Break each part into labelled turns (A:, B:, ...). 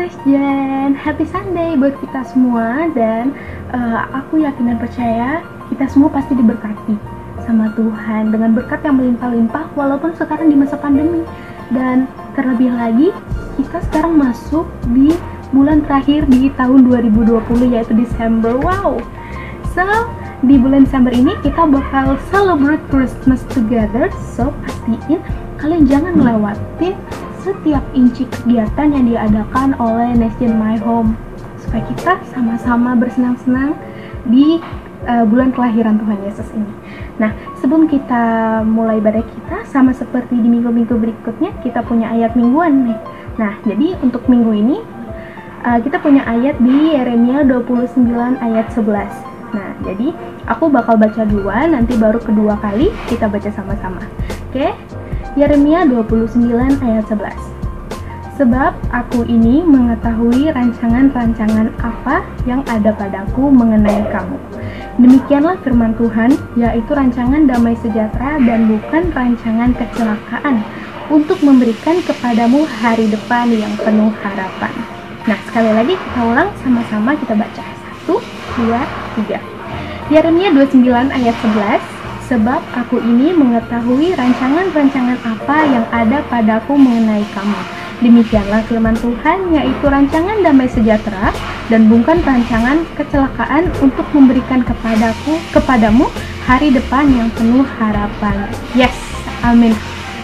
A: Next Gen, Happy Sunday buat kita semua. Dan aku yakin dan percaya kita semua pasti diberkati sama Tuhan dengan berkat yang melimpah-limpah walaupun sekarang di masa pandemi. Dan terlebih lagi kita sekarang masuk di bulan terakhir di tahun 2020 yaitu Desember. Wow. So di bulan Desember ini kita bakal celebrate Christmas together. So pastiin kalian jangan ngelewatin setiap inci kegiatan yang diadakan oleh Next Gen My Home supaya kita sama-sama bersenang-senang di bulan kelahiran Tuhan Yesus ini. Nah, sebelum kita mulai ibadah kita, sama seperti di minggu-minggu berikutnya, kita punya ayat mingguan nih. Nah, jadi untuk minggu ini kita punya ayat di Yeremia 29 ayat 11. Nah, jadi aku bakal baca duluan, nanti baru kedua kali kita baca sama-sama. Oke? Yeremia 29 ayat 11. Sebab aku ini mengetahui rancangan-rancangan apa yang ada padaku mengenai kamu. Demikianlah firman Tuhan, yaitu rancangan damai sejahtera dan bukan rancangan kecelakaan, untuk memberikan kepadamu hari depan yang penuh harapan. Nah, sekali lagi kita ulang sama-sama, kita baca. 1, 2, 3. Yeremia 29 ayat 11. Sebab aku ini mengetahui rancangan-rancangan apa yang ada padaku mengenai kamu. Demikianlah firman Tuhan, yaitu rancangan damai sejahtera dan bukan rancangan kecelakaan, untuk memberikan kepadamu hari depan yang penuh harapan. Yes, amin.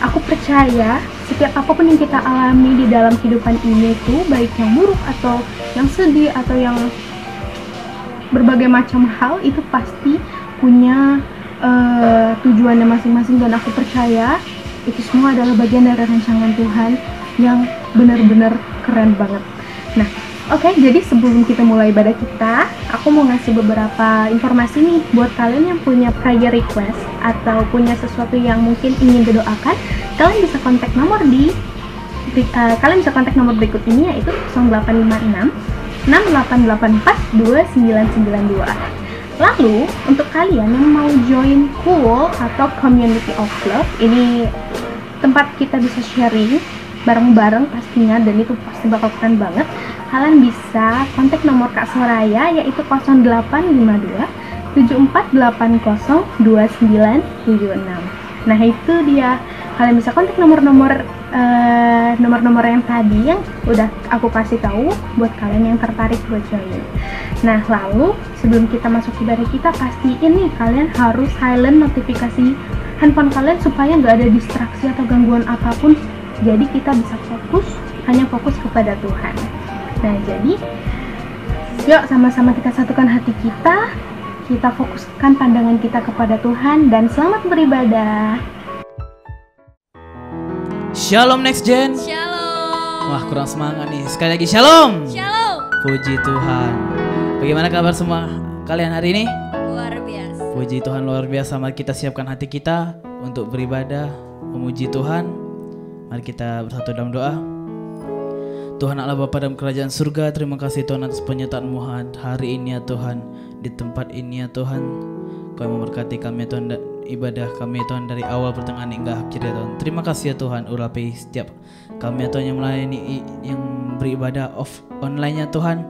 A: Aku percaya setiap apapun yang kita alami di dalam kehidupan ini tuh, baik yang buruk atau yang sedih atau yang berbagai macam hal, itu pasti punya tujuannya masing-masing, dan aku percaya itu semua adalah bagian dari rancangan Tuhan yang benar-benar keren banget. Nah, oke, jadi sebelum kita mulai ibadah kita, aku mau ngasih beberapa informasi nih buat kalian yang punya prayer request atau punya sesuatu yang mungkin ingin didoakan. Kalian bisa kontak nomor berikut ini, yaitu 0856 6884 2992. Lalu, untuk kalian yang mau join Cool atau Community of Love, ini tempat kita bisa sharing bareng-bareng pastinya, dan itu pasti bakal keren banget. Kalian bisa kontak nomor Kak Soraya, yaitu 0852 7480 2976. Nah, itu dia. Kalian bisa kontak nomor-nomor yang tadi yang udah aku kasih tahu buat kalian yang tertarik buat join. Nah, lalu sebelum kita masuk ibadah kita, pastiin nih kalian harus silent notifikasi handphone kalian supaya nggak ada distraksi atau gangguan apapun. Jadi kita bisa hanya fokus kepada Tuhan. Nah, jadi yuk sama-sama kita satukan hati kita fokuskan pandangan kita kepada Tuhan, dan selamat beribadah.
B: Shalom Next Gen.
C: Shalom.
B: Wah, kurang semangat nih. Sekali lagi shalom.
C: Shalom.
B: Puji Tuhan. Bagaimana kabar semua kalian hari ini?
C: Luar biasa.
B: Puji Tuhan, luar biasa. Mari kita siapkan hati kita untuk beribadah, memuji Tuhan. Mari kita bersatu dalam doa. Tuhan Allah Bapa dalam kerajaan surga, terima kasih Tuhan atas penyertaan-Mu hari ini ya Tuhan. Di tempat ini ya Tuhan, Kau memberkati kami ya Tuhan, ibadah kami ya Tuhan, dari awal pertengahan hingga akhir ya Tuhan. Terima kasih ya Tuhan, urapi setiap kami ya Tuhan yang melayani, yang beribadah online ya Tuhan.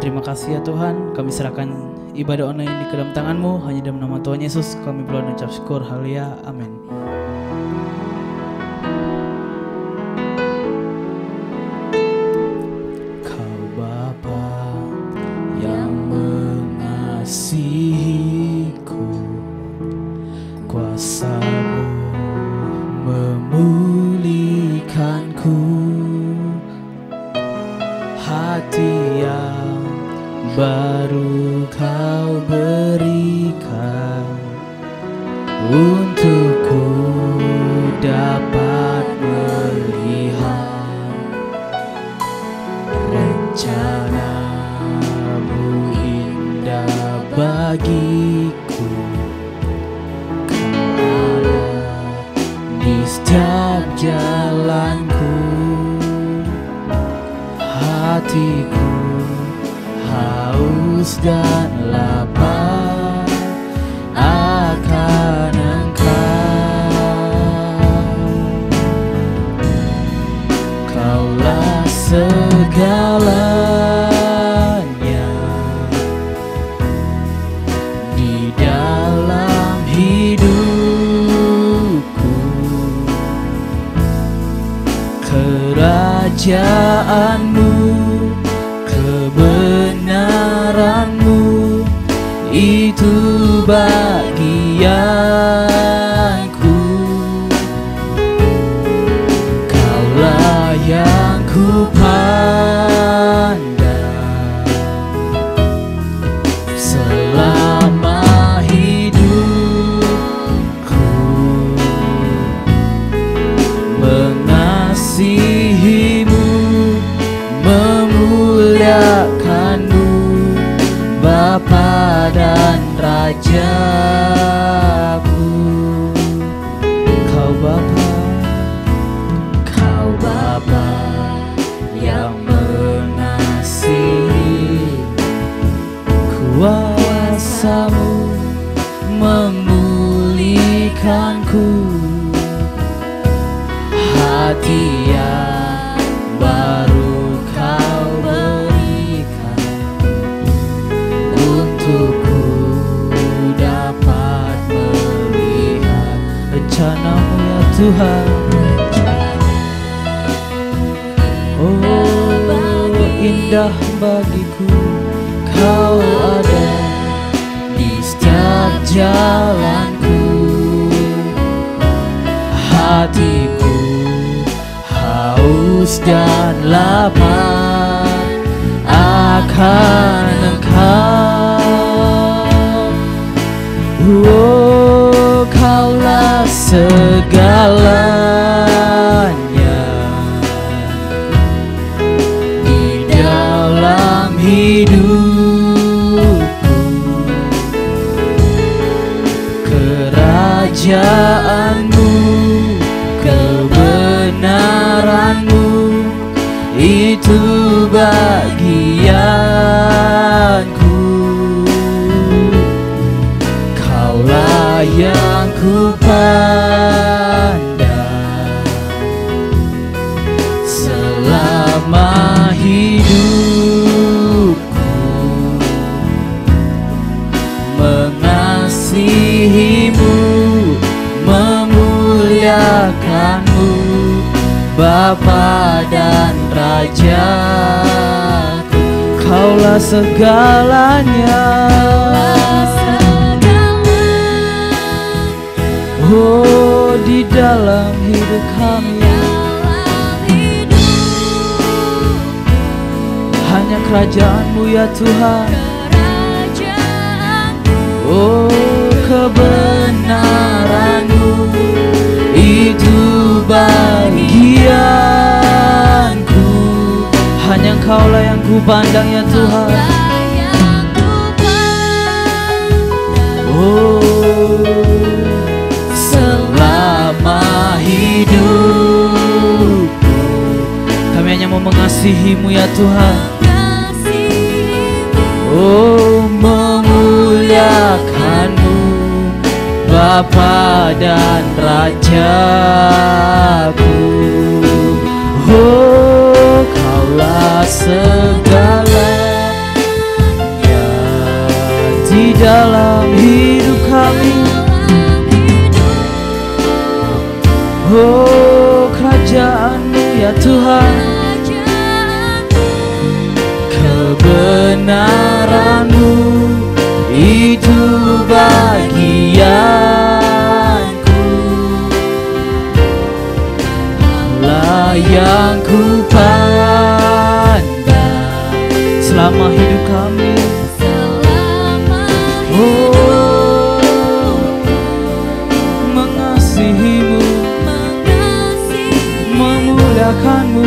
B: Terima kasih ya Tuhan, kami serahkan ibadah online ini ke dalam tangan-Mu. Hanya dalam nama Tuhan Yesus kami berdoa dan ucap syukur. Haleluya, amin. Kau Bapa yang mengasihiku, kuasa-Mu memulihkanku, hati yang baru Kau berikan, untukku dapat melihat rencana-Mu indah bagiku. Kau ada di setiap jalanku, hatiku haus dan lapar akan Engkau. Kaulah segalanya di dalam hidupku. Kerajaanmu, kebenaranmu, itu bagianku. Kaulah yang ku pandang selama hidupku. Mengasihimu, memuliakanmu, Bapa dan Rajaku. Kau Bapa, Kau Bapa yang mengasihi. Kuasamu memulihkanku. Hati yang baru Kau berikan untukku dapat melihat rencana-Mu ya Tuhan. Oh, indah bagiku Kau ada di setiap jalanku. Hatiku haus dan lapar akan Engkau. Oh, Kaulah segalanya di dalam hidupku. Kerajaanmu, kebenaranmu, itu bagianku. Kaulah yang ku pandang selama hidupku. Mengasihimu, memuliakanmu, Bapa dan Rajaku. Kaulah segalanya. Oh, di dalam hidup kami hanya kerajaan-Mu ya Tuhan. Oh, kebenaran-Mu itu bagianku. Hanya Engkau-lah yang ku pandang ya Tuhan. Oh, selama hidupku kami hanya mau mengasihi-Mu ya Tuhan. Oh, memuliakan-Mu, Bapa dan Rajaku. Oh, Kaulah segalanya di dalam hidup kami. Oh, kerajaan-Mu ya Tuhan, kebenaran-Mu itu bagianku. Kaulah yang ku pandang selama hidup kami. Oh, mengasihi-Mu, memuliakan-Mu,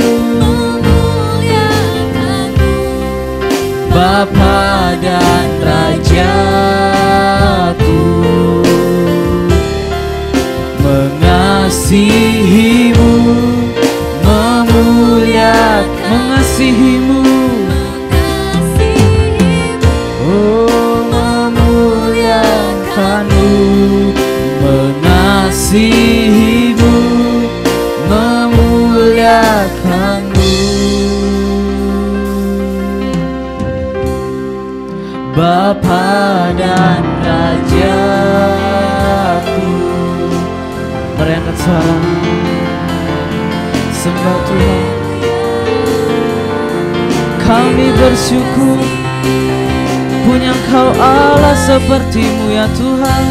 B: Bapa dan Rajaku. Mengasihi-Mu, mengasihi-Mu, oh, memuliakan-Mu, mengasihi-Mu, memuliakan-Mu, Bapa dan Rajaku. Mari angkat suara, sembah Tuhan. Kami bersyukur punya Engkau Allah seperti-Mu ya Tuhan,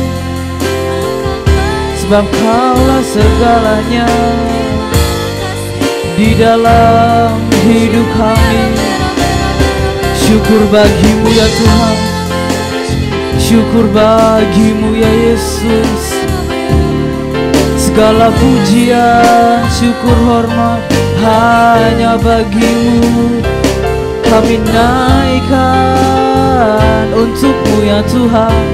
B: sebab Kaulah segalanya di dalam hidup kami. Syukur bagi-Mu ya Tuhan, syukur bagi-Mu ya Yesus. Segala pujian, syukur, hormat hanya bagi-Mu. Kami naikkan untuk-Mu ya Tuhan.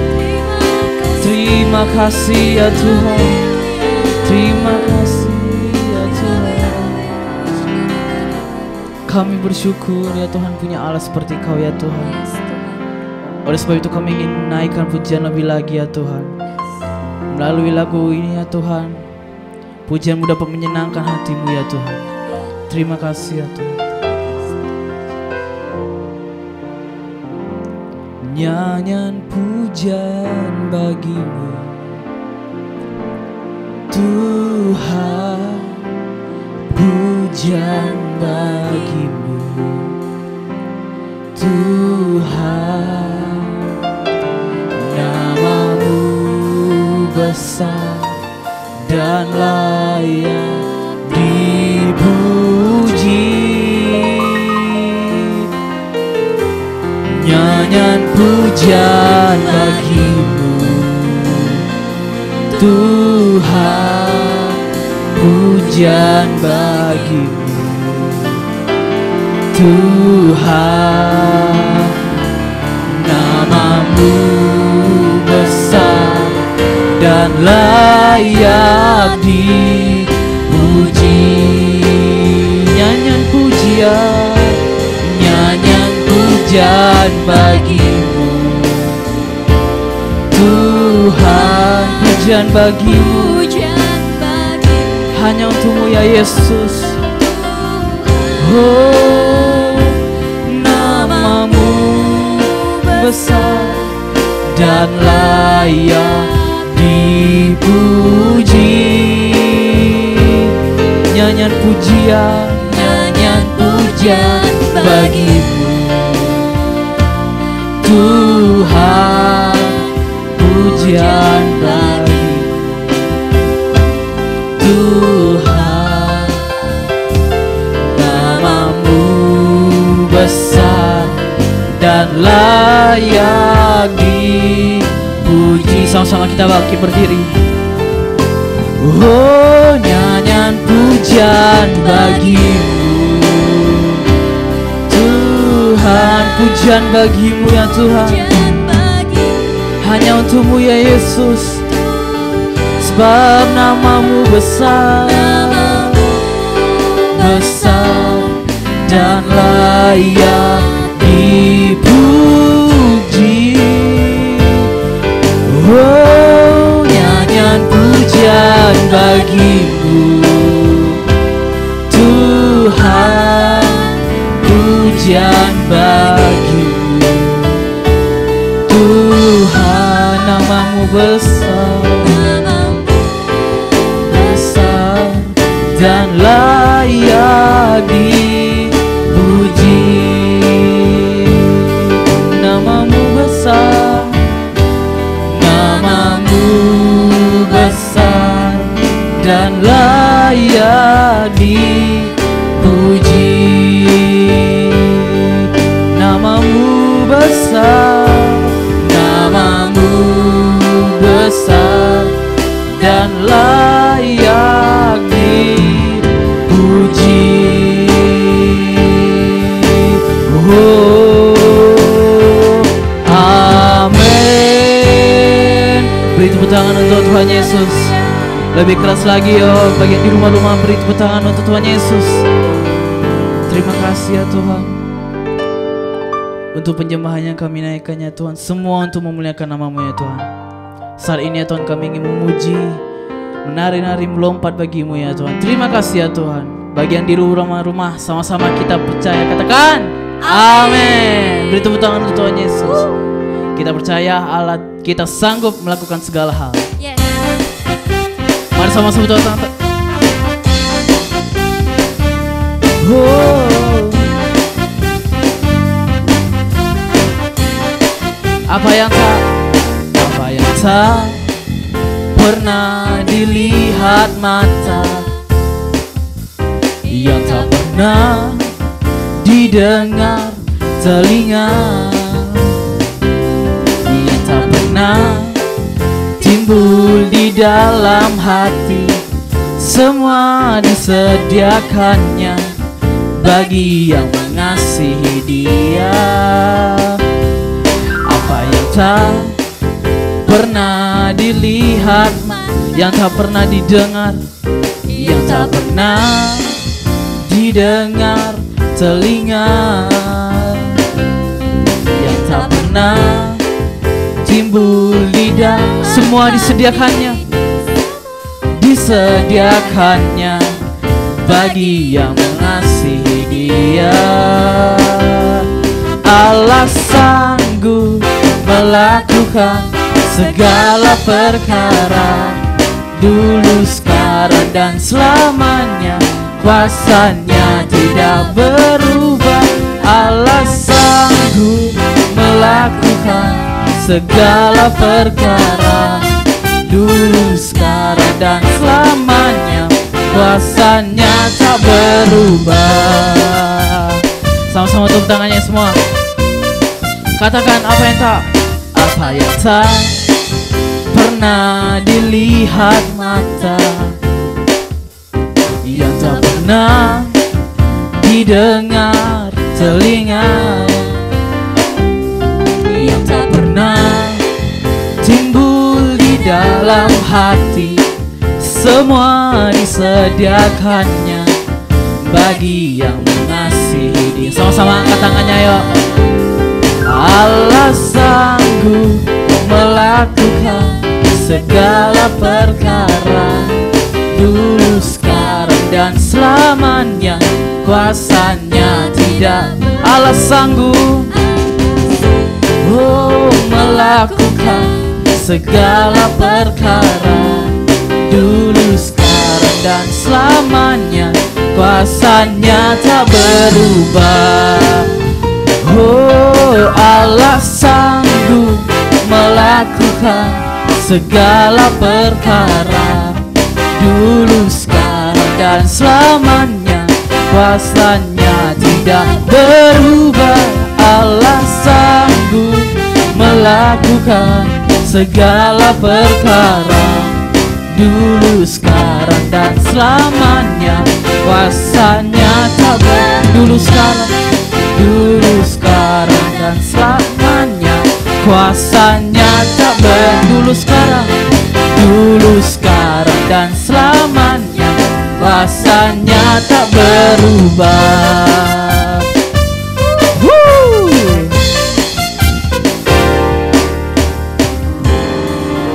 B: Terima kasih ya Tuhan, terima kasih ya Tuhan. Kami bersyukur ya Tuhan punya Allah seperti Kau ya Tuhan. Oleh sebab itu kami ingin naikkan pujian lebih lagi ya Tuhan. Melalui lagu ini ya Tuhan, pujian-Mu dapat menyenangkan hati-Mu ya Tuhan. Terima kasih ya Tuhan. Nyanyian pujian bagi-Mu Tuhan, pujian bagi-Mu Tuhan. Nama-Mu besar dan layak dipuji. Nyanyian pujian bagi-Mu Tuhan, pujian bagi-Mu Tuhan. Nama-Mu besar dan layak dipuji. Nyanyian pujian, nyanyian pujian bagi-Mu Tuhan, pujian bagi-Mu, hanya untuk-Mu ya Yesus. Oh, nama-Mu besar dan layak dipuji. Nyanyian pujian, nyanyian pujian bagi-Mu Tuhan, pujian bagi-Mu Tuhan. Nama-Mu besar dan layak dipuji. Sama-sama kita bangkit berdiri. Oh, nyanyian pujian bagi-Mu Tuhan, pujian bagi-Mu ya Tuhan. Hanya untuk-Mu ya Yesus, sebab nama-Mu besar, besar dan layak dipuji. Oh, nyanyian pujian bagi-Mu Tuhan, pujian bagi-Mu Tuhan. Nama-Mu besar, besar dan layak dipuji. Nama-Mu besar, nama-Mu besar dan layak dipuji. Nama-Mu besar, nama-Mu besar dan layak dipuji. Oh, amin. Beri tepuk tangan untuk Tuhan Yesus. Lebih keras lagi yo, bagian di rumah-rumah beri tepuk tangan untuk Tuhan Yesus. Terima kasih ya Tuhan untuk penjemahan yang kami naikkannya Tuhan, semua untuk memuliakan nama-Mu ya Tuhan. Saat ini ya Tuhan kami ingin memuji, menari-nari, melompat bagi-Mu ya Tuhan. Terima kasih ya Tuhan. Bagian di rumah-rumah sama-sama kita percaya, katakan amin. Beri tepuk tangan untuk Tuhan Yesus. Kita percaya Allah kita sanggup melakukan segala hal.
C: Yes.
B: Mari sama-sama tepuk tangan. Oh. Apa yang tak pernah dilihat mata, yang tak pernah didengar telinga, yang tak pernah timbul di dalam hati, semua disediakannya bagi yang mengasihi Dia. Apa yang tak pernah dilihat, yang tak pernah didengar, yang tak pernah didengar telinga, yang tak pernah timbul di dalam, semua disediakannya bagi yang mengasihi Dia. Allah sanggup melakukan segala perkara, dulu, sekarang, dan selamanya. Kuasanya tidak berubah. Allah sanggup melakukan segala perkara, dulu, sekarang, dan selamanya. Kuasanya tak berubah. Sama-sama tepuk tangannya semua. Katakan apa yang tak pernah dilihat mata, yang tak pernah didengar telinga, yang tak pernah timbul di dalam hati, semua disediakannya bagi yang mengasihi Dia. Sama-sama angkat tangannya yuk. Allah sanggup melakukan segala perkara, dulu, sekarang, dan selamanya. Kuasanya tidak. Allah sanggup melakukan segala perkara, dulu, sekarang, dan selamanya. Kuasanya tak berubah. Allah sanggup melakukan segala perkara, dulu, sekarang, dan selamanya. Kuasanya tidak berubah. Allah sanggup melakukan segala perkara, dulu, sekarang, dan selamanya. Kuasanya tak berubah. Dulu, sekarang, dan selamanya. Kuasanya tak berubah. Dulu, sekarang, dan selamanya. Kuasanya tak berubah.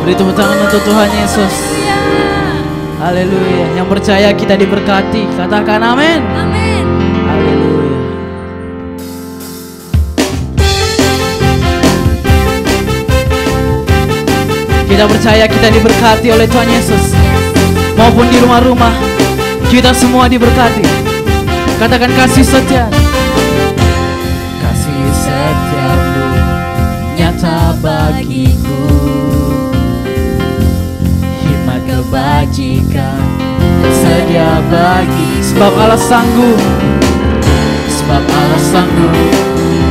B: Beri tepuk tangan untuk Tuhan Yesus. Haleluya. Yang percaya kita diberkati, katakan amin.
C: Amin.
B: Haleluya. Kita percaya kita diberkati oleh Tuhan Yesus. Maupun di rumah-rumah, kita semua diberkati. Katakan kasih setia. Kasih setiamu nyata bagiku, hikmat kebajikan sedia bagi. Sebab Allah sanggup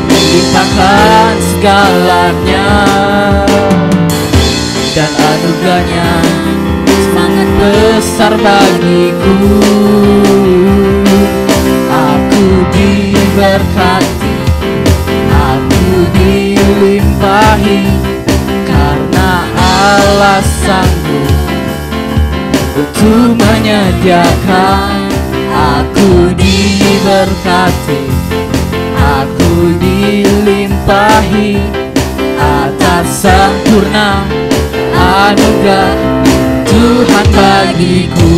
B: limpahkan segalanya, dan anugerahnya sangat besar bagiku. Aku diberkati, aku dilimpahi, karena Allah sanggup untuk menyediakan. Aku diberkati, aku dilimpahi atas sempurna anugerah Tuhan bagiku.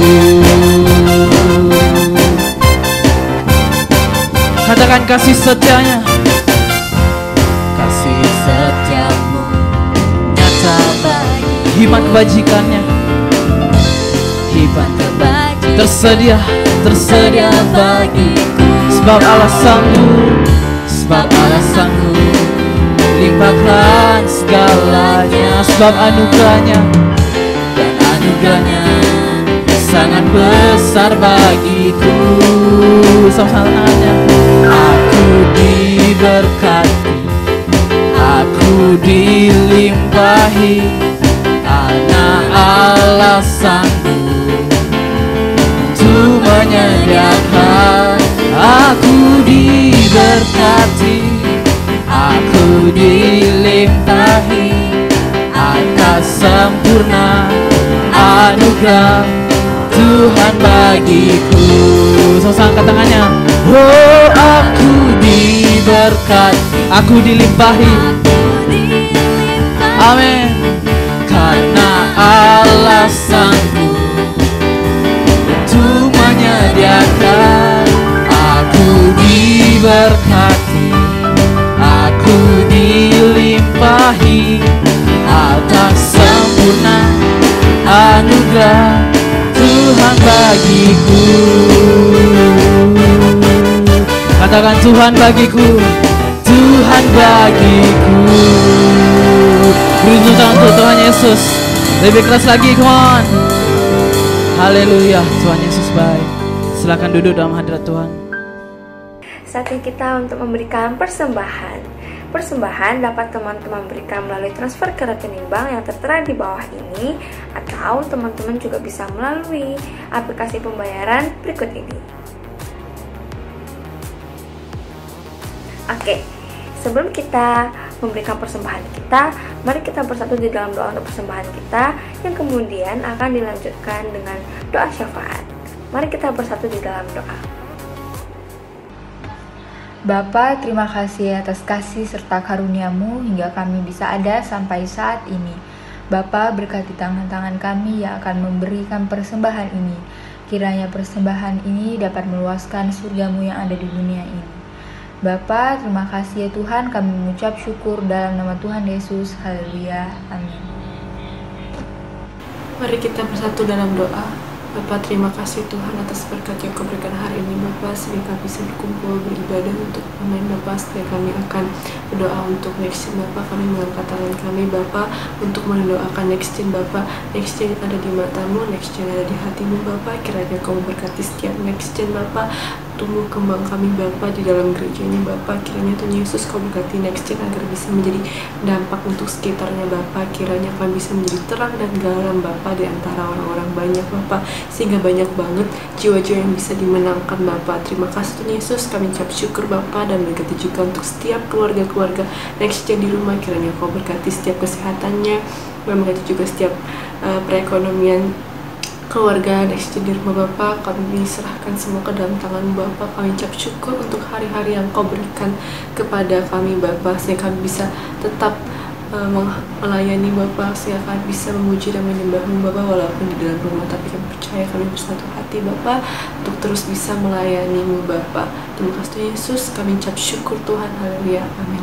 B: Katakan kasih setianya. Kasih setiamu hikmat kebajikannya. Hikmat tersedia bagiku. Sebab Allah sanggup, limpahkan segalanya. Sebab anugerahnya sangat besar bagiku. Sama-samanya. Aku diberkati, aku dilimpahi, anak Allah sanggup untuk menyediakan. Aku diberkati, aku dilimpahi atas sempurna anugerah Tuhan bagiku. Sama-sama angkat tangannya. Oh, aku diberkati, aku dilimpahi. Amin. Karena Allah sanggup untuk menyediakan. Aku diberkati, aku dilimpahi atas sempurna anugerah Tuhan bagiku. Katakan Tuhan bagiku, Tuhan bagiku. Beri tepuk tangan untuk Tuhan Yesus. Lebih keras lagi, come on. Haleluya, Tuhan Yesus baik. Silakan duduk dalam hadirat Tuhan.
D: Saatnya kita untuk memberikan persembahan. Persembahan dapat teman-teman berikan melalui transfer ke rekening bank yang tertera di bawah ini, atau teman-teman juga bisa melalui aplikasi pembayaran berikut ini. Oke, sebelum kita memberikan persembahan kita, mari kita bersatu di dalam doa untuk persembahan kita, yang kemudian akan dilanjutkan dengan doa syafaat. Mari kita bersatu di dalam doa.
E: Bapa, terima kasih atas kasih serta karunia-Mu hingga kami bisa ada sampai saat ini. Bapa, berkati tangan-tangan kami yang akan memberikan persembahan ini. Kiranya persembahan ini dapat meluaskan surga-Mu yang ada di dunia ini. Bapa, terima kasih ya Tuhan, kami mengucap syukur dalam nama Tuhan Yesus. Haleluya. Amin.
F: Mari kita bersatu dalam doa. Bapak, terima kasih Tuhan atas berkat yang Kau berikan hari ini Bapak, sehingga kami bisa berkumpul beribadah untuk pemain Bapak. Setelah kami akan berdoa untuk next gen Bapak, kami mengangkat tangan kami Bapak untuk mendoakan next gen Bapak. Next gen ada di matamu, next gen ada di hatimu Bapak. Kiranya Kau memberkati setiap next gen Bapak, tumbuh kembang kami Bapak di dalam gereja ini Bapak. Kiranya Tuhan Yesus Kau berkati next gen agar bisa menjadi dampak untuk sekitarnya Bapak. Kiranya kami bisa menjadi terang dan garam Bapak di antara orang-orang banyak Bapak, sehingga banyak banget jiwa-jiwa yang bisa dimenangkan Bapak. Terima kasih Tuhan Yesus, kami ucap syukur Bapak, dan berkati juga untuk setiap keluarga-keluarga next gen di rumah. Kiranya Kau berkati setiap kesehatannya, berkati juga setiap perekonomian keluarga next gen di rumah Bapak. Kami serahkan semua ke dalam tangan Bapak. Kami ucap syukur untuk hari-hari yang Kau berikan kepada kami Bapak, sehingga kami bisa tetap melayani Bapak, sehingga kami bisa memuji dan menyembah-Mu Bapak walaupun di dalam rumah, tapi kami percaya kami bersatu hati Bapak untuk terus bisa melayani-Mu Bapak. Terima kasih Tuhan Yesus, kami ucap syukur Tuhan. Haleluya. Amin.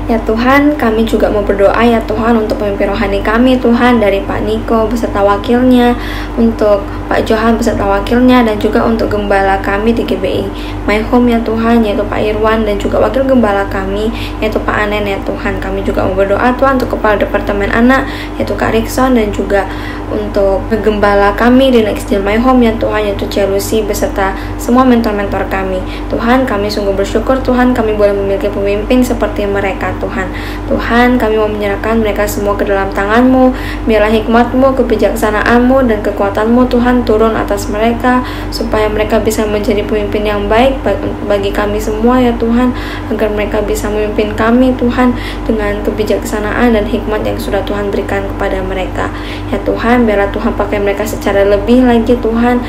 D: Ya Tuhan, kami juga mau berdoa ya Tuhan untuk pemimpin rohani kami Tuhan, dari Pak Niko beserta wakilnya, untuk Pak Johan beserta wakilnya, dan juga untuk gembala kami di GBI My Home ya Tuhan, yaitu Pak Irwan, dan juga wakil gembala kami yaitu Pak Anen ya Tuhan. Kami juga mau berdoa Tuhan untuk kepala departemen anak yaitu Kak Rikson, dan juga untuk gembala kami di Next Gen My Home ya Tuhan, yaitu Celusi beserta semua mentor-mentor kami. Tuhan, kami sungguh bersyukur Tuhan kami boleh memiliki pemimpin seperti mereka Tuhan. Tuhan, kami mau menyerahkan mereka semua ke dalam tangan-Mu. Biarlah hikmat-Mu, kebijaksanaan-Mu, dan kekuatan-Mu Tuhan turun atas mereka, supaya mereka bisa menjadi pemimpin yang baik bagi kami semua ya Tuhan, agar mereka bisa memimpin kami Tuhan dengan kebijaksanaan dan hikmat yang sudah Tuhan berikan kepada mereka ya Tuhan. Biarlah Tuhan pakai mereka secara lebih lagi Tuhan.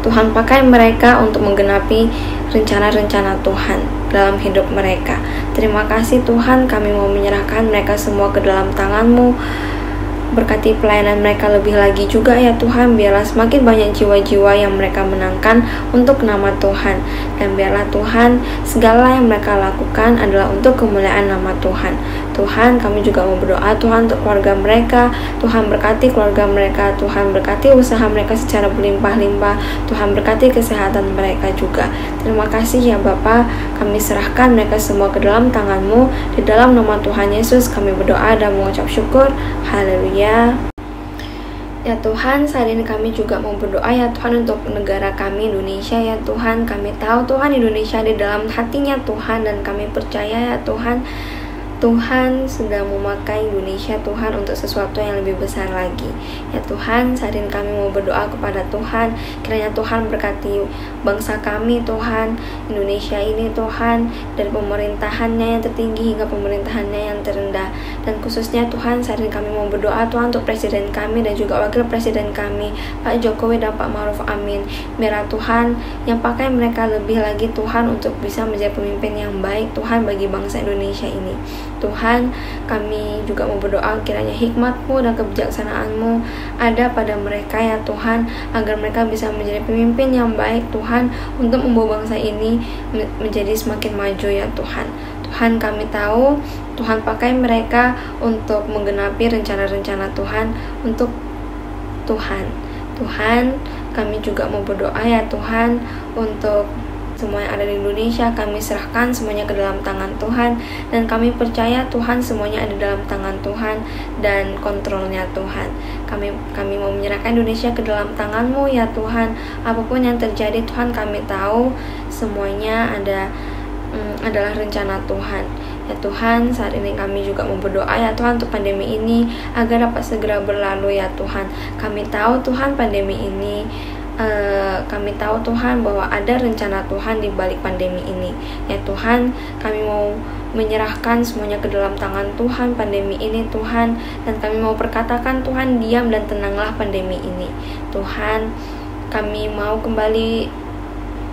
D: Tuhan pakai mereka untuk menggenapi rencana-rencana Tuhan dalam hidup mereka. Terima kasih Tuhan, kami mau menyerahkan mereka semua ke dalam tangan-Mu. berkati pelayanan mereka lebih lagi juga ya Tuhan. Biarlah semakin banyak jiwa-jiwa yang mereka menangkan untuk nama Tuhan, dan biarlah Tuhan segala yang mereka lakukan adalah untuk kemuliaan nama Tuhan. Tuhan, kami juga mau berdoa Tuhan untuk keluarga mereka. Tuhan berkati keluarga mereka, Tuhan berkati usaha mereka secara berlimpah-limpah, Tuhan berkati kesehatan mereka juga. Terima kasih ya Bapa, kami serahkan mereka semua ke dalam tangan-Mu. Di dalam nama Tuhan Yesus kami berdoa dan mengucap syukur. Haleluya. Ya Tuhan, saat ini kami juga mau berdoa ya Tuhan untuk negara kami Indonesia ya Tuhan. Kami tahu Tuhan Indonesia di dalam hatinya Tuhan, dan kami percaya ya Tuhan, Tuhan sedang memakai Indonesia Tuhan untuk sesuatu yang lebih besar lagi. Ya Tuhan, saat ini kami mau berdoa kepada Tuhan, kiranya Tuhan berkati bangsa kami Tuhan, Indonesia ini Tuhan, dari pemerintahannya yang tertinggi hingga pemerintahannya yang terendah. Dan khususnya Tuhan, saat ini kami mau berdoa Tuhan untuk presiden kami dan juga wakil presiden kami, Pak Jokowi dan Pak Ma'ruf Amin. Biarlah Tuhan yang pakai mereka lebih lagi Tuhan untuk bisa menjadi pemimpin yang baik Tuhan bagi bangsa Indonesia ini. Tuhan, kami juga mau berdoa kiranya hikmat-Mu dan kebijaksanaan-Mu ada pada mereka ya Tuhan, agar mereka bisa menjadi pemimpin yang baik Tuhan, untuk membawa bangsa ini menjadi semakin maju ya Tuhan. Tuhan, kami tahu Tuhan pakai mereka untuk menggenapi rencana-rencana Tuhan untuk Tuhan. Tuhan, kami juga mau berdoa ya Tuhan untuk semua yang ada di Indonesia. Kami serahkan semuanya ke dalam tangan Tuhan, dan kami percaya Tuhan semuanya ada dalam tangan Tuhan dan kontrolnya Tuhan. Kami mau menyerahkan Indonesia ke dalam tangan-Mu ya Tuhan. Apapun yang terjadi Tuhan, kami tahu semuanya adalah rencana Tuhan. Ya Tuhan, saat ini kami juga mau berdoa ya Tuhan untuk pandemi ini agar dapat segera berlalu ya Tuhan. Kami tahu Tuhan pandemi ini kami tahu Tuhan bahwa ada rencana Tuhan di balik pandemi ini. Ya Tuhan, kami mau menyerahkan semuanya ke dalam tangan Tuhan pandemi ini Tuhan, dan kami mau berkatakan Tuhan, diam dan tenanglah pandemi ini. Tuhan, kami mau kembali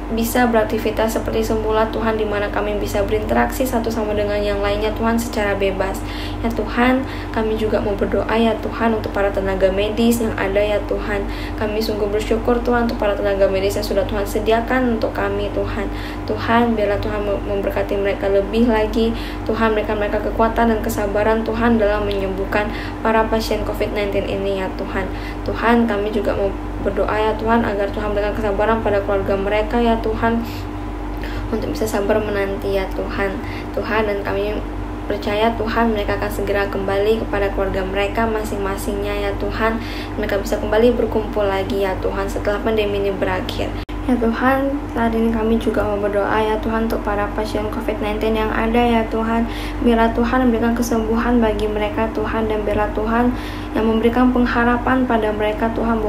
D: bisa beraktivitas seperti semula Tuhan, di mana kami bisa berinteraksi satu sama dengan yang lainnya Tuhan secara bebas. Ya Tuhan, kami juga mau berdoa ya Tuhan untuk para tenaga medis yang ada ya Tuhan. Kami sungguh bersyukur Tuhan untuk para tenaga medis yang sudah Tuhan sediakan untuk kami Tuhan. Tuhan, biarlah Tuhan memberkati mereka lebih lagi Tuhan, mereka kekuatan dan kesabaran Tuhan dalam menyembuhkan para pasien COVID-19 ini ya Tuhan. Tuhan, kami juga mau berdoa ya Tuhan agar Tuhan berikan kesabaran pada keluarga mereka ya Tuhan, untuk bisa sabar menanti ya Tuhan. Tuhan, dan kami percaya Tuhan mereka akan segera kembali kepada keluarga mereka masing-masingnya ya Tuhan. Mereka bisa kembali berkumpul lagi ya Tuhan setelah pandemi ini berakhir. Ya Tuhan, saat ini kami juga mau berdoa ya Tuhan untuk para pasien COVID-19 yang ada ya Tuhan. Biarlah Tuhan memberikan kesembuhan bagi mereka Tuhan, dan biarlah Tuhan yang memberikan pengharapan pada mereka Tuhan,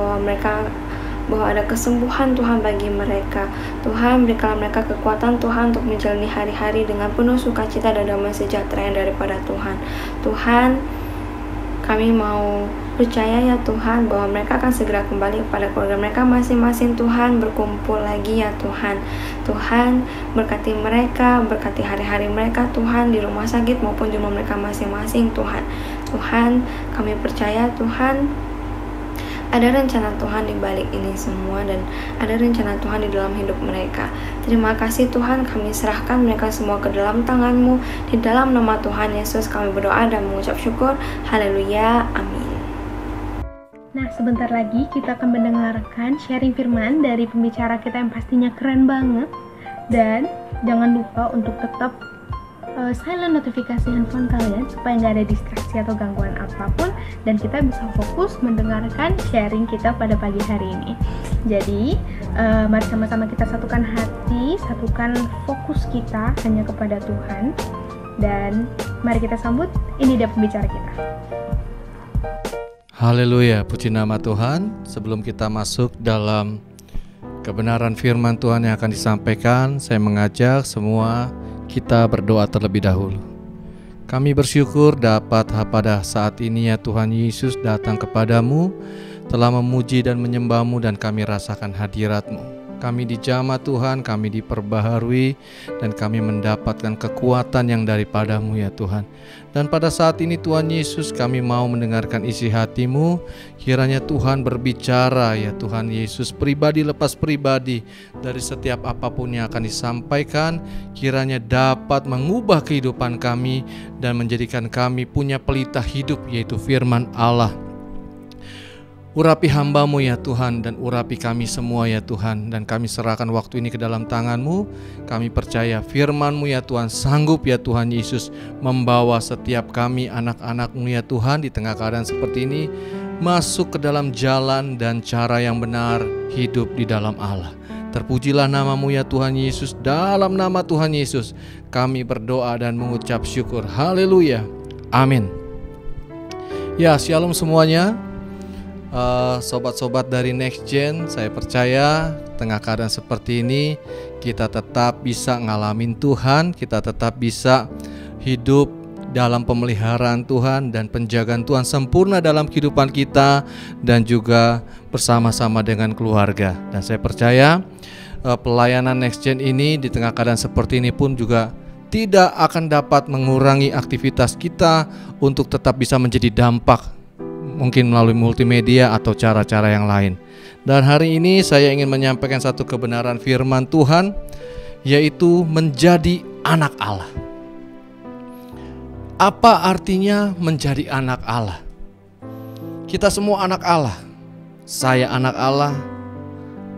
D: bahwa ada kesembuhan Tuhan bagi mereka. Tuhan, berikanlah mereka kekuatan Tuhan untuk menjalani hari-hari dengan penuh sukacita dan damai sejahtera yang daripada Tuhan. Tuhan, kami mau percaya ya Tuhan bahwa mereka akan segera kembali kepada keluarga mereka masing-masing Tuhan, berkumpul lagi ya Tuhan. Tuhan, berkati mereka, berkati hari-hari mereka Tuhan, di rumah sakit maupun di rumah mereka masing-masing Tuhan. Tuhan, kami percaya Tuhan ada rencana Tuhan di balik ini semua, dan ada rencana Tuhan di dalam hidup mereka. Terima kasih Tuhan, kami serahkan mereka semua ke dalam tangan-Mu. Di dalam nama Tuhan Yesus kami berdoa dan mengucap syukur. Haleluya, amin.
A: Nah, sebentar lagi kita akan mendengarkan sharing firman dari pembicara kita yang pastinya keren banget. Dan jangan lupa untuk tetap silent notifikasi handphone kalian supaya nggak ada distraksi atau gangguan apapun, dan kita bisa fokus mendengarkan sharing kita pada pagi hari ini. Jadi mari sama-sama kita satukan hati, satukan fokus kita hanya kepada Tuhan, dan mari kita sambut, ini dia pembicara kita.
G: Haleluya, puji nama Tuhan. Sebelum kita masuk dalam kebenaran firman Tuhan yang akan disampaikan, saya mengajak semua kita berdoa terlebih dahulu. Kami bersyukur dapat pada saat ini ya Tuhan Yesus datang kepadamu, telah memuji dan menyembah-Mu, dan kami rasakan hadirat-Mu. Kami dijamah Tuhan, kami diperbaharui, dan kami mendapatkan kekuatan yang daripada-Mu ya Tuhan. Dan pada saat ini Tuhan Yesus, kami mau mendengarkan isi hati-Mu. Kiranya Tuhan berbicara ya Tuhan Yesus, pribadi lepas pribadi, dari setiap apapun yang akan disampaikan, kiranya dapat mengubah kehidupan kami dan menjadikan kami punya pelita hidup, yaitu firman Allah. Urapi hamba-Mu ya Tuhan, dan urapi kami semua ya Tuhan. Dan kami serahkan waktu ini ke dalam tangan-Mu. Kami percaya firman-Mu ya Tuhan sanggup ya Tuhan Yesus membawa setiap kami anak-anak-Mu ya Tuhan di tengah keadaan seperti ini masuk ke dalam jalan dan cara yang benar hidup di dalam Allah. Terpujilah nama-Mu ya Tuhan Yesus. Dalam nama Tuhan Yesus kami berdoa dan mengucap syukur. Haleluya. Amin. Ya, shalom semuanya. Sobat-sobat dari Next Gen, saya percaya tengah keadaan seperti ini kita tetap bisa ngalamin Tuhan, kita tetap bisa hidup dalam pemeliharaan Tuhan dan penjagaan Tuhan sempurna dalam kehidupan kita dan juga bersama-sama dengan keluarga. Dan saya percaya pelayanan Next Gen ini di tengah keadaan seperti ini pun juga tidak akan dapat mengurangi aktivitas kita untuk tetap bisa menjadi dampak, mungkin melalui multimedia atau cara-cara yang lain. Dan hari ini saya ingin menyampaikan satu kebenaran firman Tuhan, yaitu menjadi anak Allah. Apa artinya menjadi anak Allah? Kita semua anak Allah. Saya anak Allah,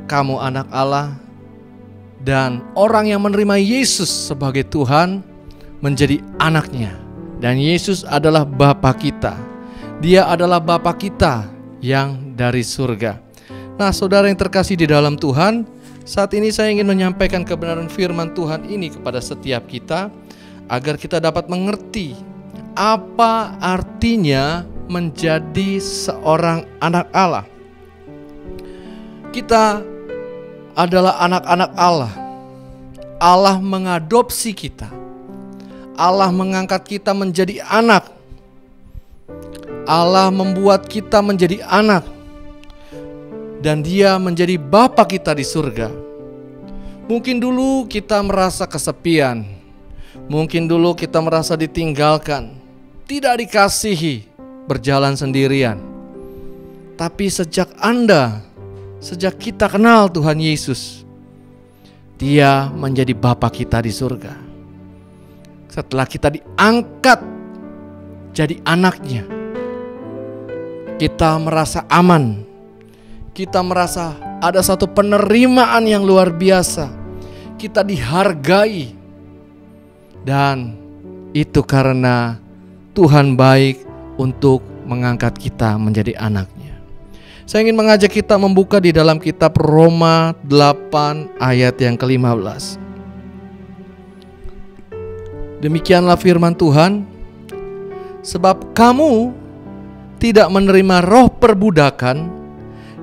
G: kamu anak Allah, dan orang yang menerima Yesus sebagai Tuhan menjadi anaknya. Dan Yesus adalah Bapa kita. Dia adalah Bapa kita yang dari surga. Nah, saudara yang terkasih di dalam Tuhan, saat ini saya ingin menyampaikan kebenaran firman Tuhan ini kepada setiap kita, agar kita dapat mengerti apa artinya menjadi seorang anak Allah. Kita adalah anak-anak Allah. Allah mengadopsi kita. Allah mengangkat kita menjadi anak. Allah membuat kita menjadi anak, dan Dia menjadi Bapa kita di surga. Mungkin dulu kita merasa kesepian, mungkin dulu kita merasa ditinggalkan, tidak dikasihi, berjalan sendirian. Tapi sejak kita kenal Tuhan Yesus, Dia menjadi Bapa kita di surga. Setelah kita diangkat jadi anaknya, kita merasa aman. Kita merasa ada satu penerimaan yang luar biasa. Kita dihargai. Dan itu karena Tuhan baik untuk mengangkat kita menjadi anaknya. Saya ingin mengajak kita membuka di dalam kitab Roma 8 ayat yang ke-15. Demikianlah firman Tuhan. Sebab kamu tidak menerima roh perbudakan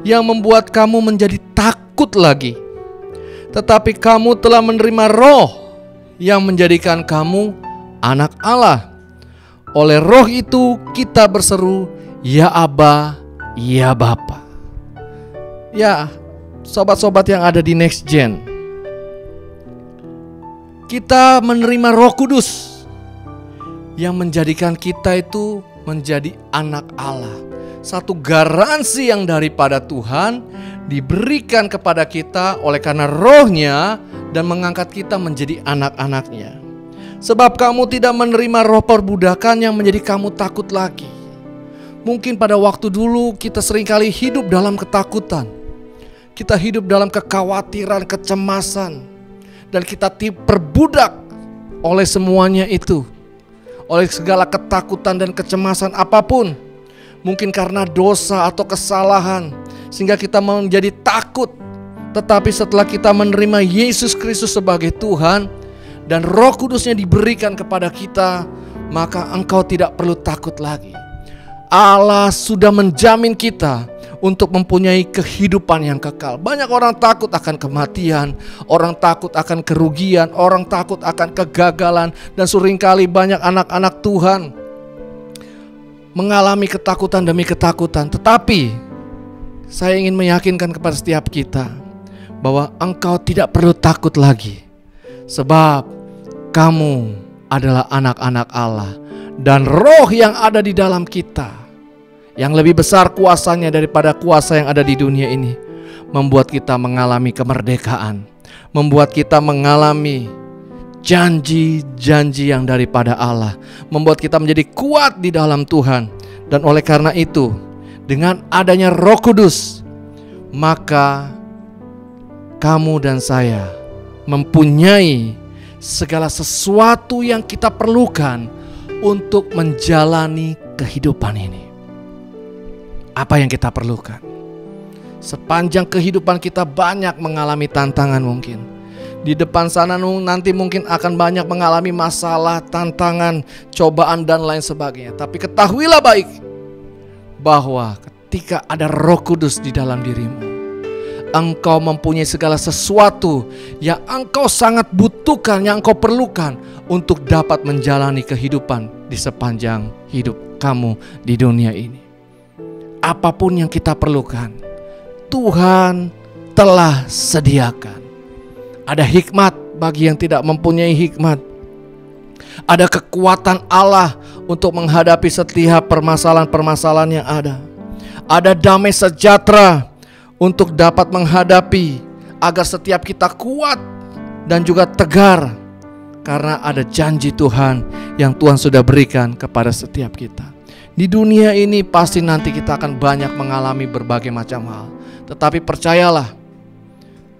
G: yang membuat kamu menjadi takut lagi, tetapi kamu telah menerima roh yang menjadikan kamu anak Allah. Oleh roh itu kita berseru, ya Aba, ya Bapa. Ya, sobat-sobat yang ada di Next Gen, kita menerima Roh Kudus yang menjadikan kita itu menjadi anak Allah. Satu garansi yang daripada Tuhan diberikan kepada kita oleh karena rohnya dan mengangkat kita menjadi anak-anaknya. Sebab kamu tidak menerima roh perbudakan yang menjadi kamu takut lagi. Mungkin pada waktu dulu kita seringkali hidup dalam ketakutan. Kita hidup dalam kekhawatiran, kecemasan. Dan kita diperbudak oleh semuanya itu. Oleh segala ketakutan dan kecemasan apapun. Mungkin karena dosa atau kesalahan, sehingga kita menjadi takut. Tetapi setelah kita menerima Yesus Kristus sebagai Tuhan dan Roh Kudusnya diberikan kepada kita, maka engkau tidak perlu takut lagi. Allah sudah menjamin kita untuk mempunyai kehidupan yang kekal. Banyak orang takut akan kematian, orang takut akan kerugian, orang takut akan kegagalan. Dan seringkali banyak anak-anak Tuhan mengalami ketakutan demi ketakutan. Tetapi saya ingin meyakinkan kepada setiap kita bahwa engkau tidak perlu takut lagi, sebab kamu adalah anak-anak Allah, dan roh yang ada di dalam kita, yang lebih besar kuasanya daripada kuasa yang ada di dunia ini, membuat kita mengalami kemerdekaan, membuat kita mengalami janji-janji yang daripada Allah, membuat kita menjadi kuat di dalam Tuhan. Dan oleh karena itu, dengan adanya Roh Kudus, maka kamu dan saya mempunyai segala sesuatu yang kita perlukan untuk menjalani kehidupan ini. Apa yang kita perlukan? Sepanjang kehidupan kita banyak mengalami tantangan mungkin. Di depan sana nanti mungkin akan banyak mengalami masalah, tantangan, cobaan dan lain sebagainya. Tapi ketahuilah baik bahwa ketika ada Roh Kudus di dalam dirimu, engkau mempunyai segala sesuatu yang engkau sangat butuhkan, yang engkau perlukan untuk dapat menjalani kehidupan di sepanjang hidup kamu di dunia ini. Apapun yang kita perlukan, Tuhan telah sediakan. Ada hikmat bagi yang tidak mempunyai hikmat. Ada kekuatan Allah untuk menghadapi setiap permasalahan-permasalahan yang ada. Ada damai sejahtera untuk dapat menghadapi, agar setiap kita kuat dan juga tegar, karena ada janji Tuhan yang Tuhan sudah berikan kepada setiap kita. Di dunia ini pasti nanti kita akan banyak mengalami berbagai macam hal, tetapi percayalah,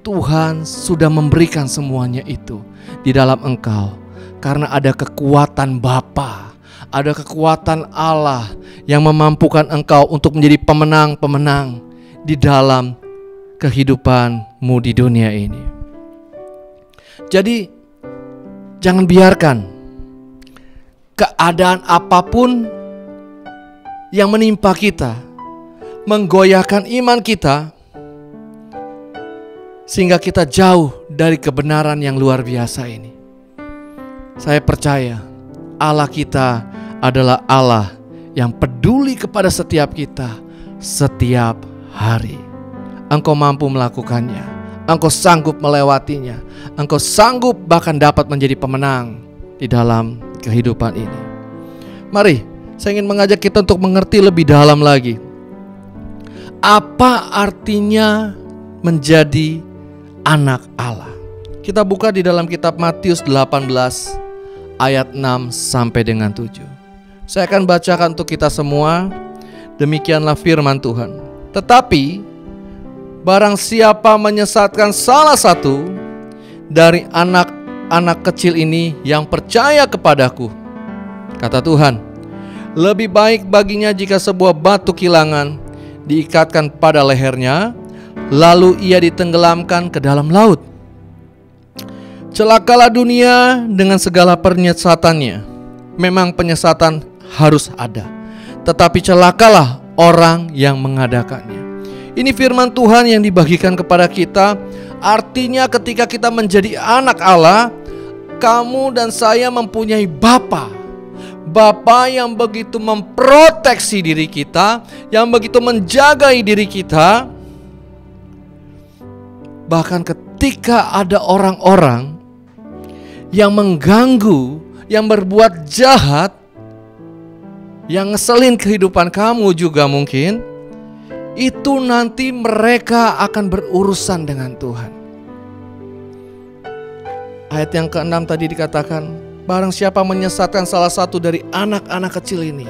G: Tuhan sudah memberikan semuanya itu di dalam engkau, karena ada kekuatan Bapa, ada kekuatan Allah yang memampukan engkau untuk menjadi pemenang-pemenang di dalam kehidupanmu di dunia ini. Jadi jangan biarkan keadaan apapun yang menimpa kita menggoyahkan iman kita, sehingga kita jauh dari kebenaran yang luar biasa ini. Saya percaya Allah kita adalah Allah yang peduli kepada setiap kita setiap hari. Engkau mampu melakukannya, engkau sanggup melewatinya, engkau sanggup bahkan dapat menjadi pemenang di dalam kehidupan ini. Mari, saya ingin mengajak kita untuk mengerti lebih dalam lagi, apa artinya menjadi anak Allah. Kita buka di dalam kitab Matius 18 ayat 6 sampai dengan 7. Saya akan bacakan untuk kita semua. Demikianlah firman Tuhan. Tetapi barang siapa menyesatkan salah satu dari anak-anak kecil ini yang percaya kepadaku, kata Tuhan, lebih baik baginya jika sebuah batu kilangan diikatkan pada lehernya, lalu ia ditenggelamkan ke dalam laut. Celakalah dunia dengan segala penyesatannya. Memang penyesatan harus ada, tetapi celakalah orang yang mengadakannya. Ini firman Tuhan yang dibagikan kepada kita. Artinya ketika kita menjadi anak Allah, kamu dan saya mempunyai Bapa. Bapa yang begitu memproteksi diri kita, yang begitu menjagai diri kita. Bahkan ketika ada orang-orang yang mengganggu, yang berbuat jahat, yang ngeselin kehidupan kamu juga mungkin, itu nanti mereka akan berurusan dengan Tuhan. Ayat yang ke-6 tadi dikatakan, barang siapa menyesatkan salah satu dari anak-anak kecil ini.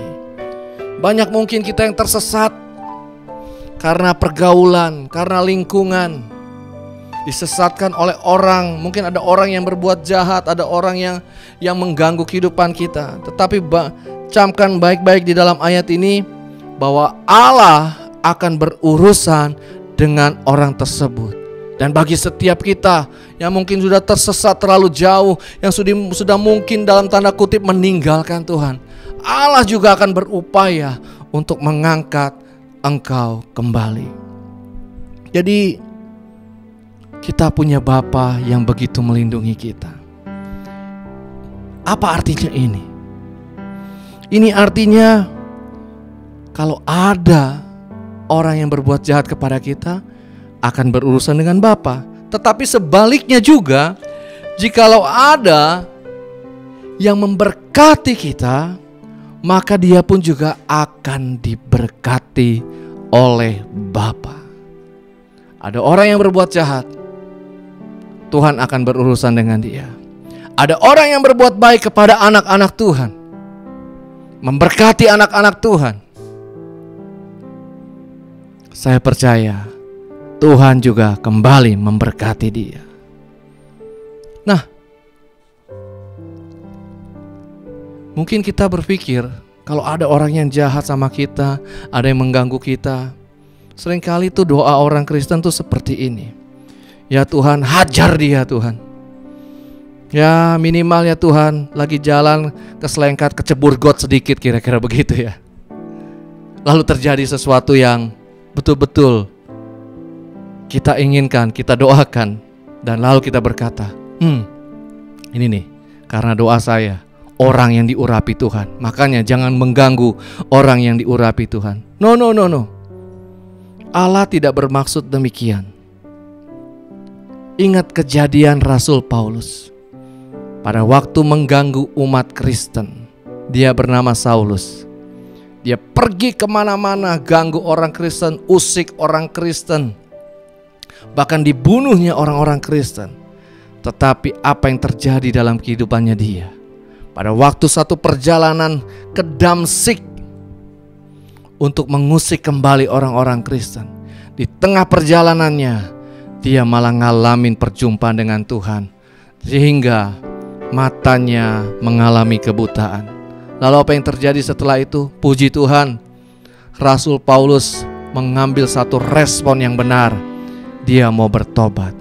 G: Banyak mungkin kita yang tersesat karena pergaulan, karena lingkungan, disesatkan oleh orang. Mungkin ada orang yang berbuat jahat, ada orang yang mengganggu kehidupan kita. Tetapi camkan baik-baik di dalam ayat ini bahwa Allah akan berurusan dengan orang tersebut. Dan bagi setiap kita yang mungkin sudah tersesat terlalu jauh, yang sudah mungkin dalam tanda kutip meninggalkan Tuhan, Allah juga akan berupaya untuk mengangkat engkau kembali. Jadi kita punya Bapa yang begitu melindungi kita. Apa artinya ini? Ini artinya kalau ada orang yang berbuat jahat kepada kita, akan berurusan dengan Bapa. Tetapi sebaliknya juga, jikalau ada yang memberkati kita, maka dia pun juga akan diberkati oleh Bapa. Ada orang yang berbuat jahat, Tuhan akan berurusan dengan dia. Ada orang yang berbuat baik kepada anak-anak Tuhan, memberkati anak-anak Tuhan. Saya percaya Tuhan juga kembali memberkati dia. Nah, mungkin kita berpikir kalau ada orang yang jahat sama kita, ada yang mengganggu kita. Seringkali tuh doa orang Kristen tuh seperti ini. Ya Tuhan, hajar dia Tuhan. Ya minimal ya Tuhan, lagi jalan keselengkat, kecebur got sedikit, kira-kira begitu ya. Lalu terjadi sesuatu yang betul-betul kita inginkan, kita doakan, dan lalu kita berkata, ini nih, karena doa saya, orang yang diurapi Tuhan. Makanya jangan mengganggu orang yang diurapi Tuhan. No. Allah tidak bermaksud demikian. Ingat kejadian Rasul Paulus. Pada waktu mengganggu umat Kristen, dia bernama Saulus. Dia pergi kemana-mana, ganggu orang Kristen, usik orang Kristen, bahkan dibunuhnya orang-orang Kristen. Tetapi apa yang terjadi dalam kehidupannya dia? Pada waktu satu perjalanan ke Damsyik untuk mengusik kembali orang-orang Kristen, di tengah perjalanannya dia malah ngalamin perjumpaan dengan Tuhan, sehingga matanya mengalami kebutaan. Lalu apa yang terjadi setelah itu? Puji Tuhan, Rasul Paulus mengambil satu respon yang benar. Dia mau bertobat.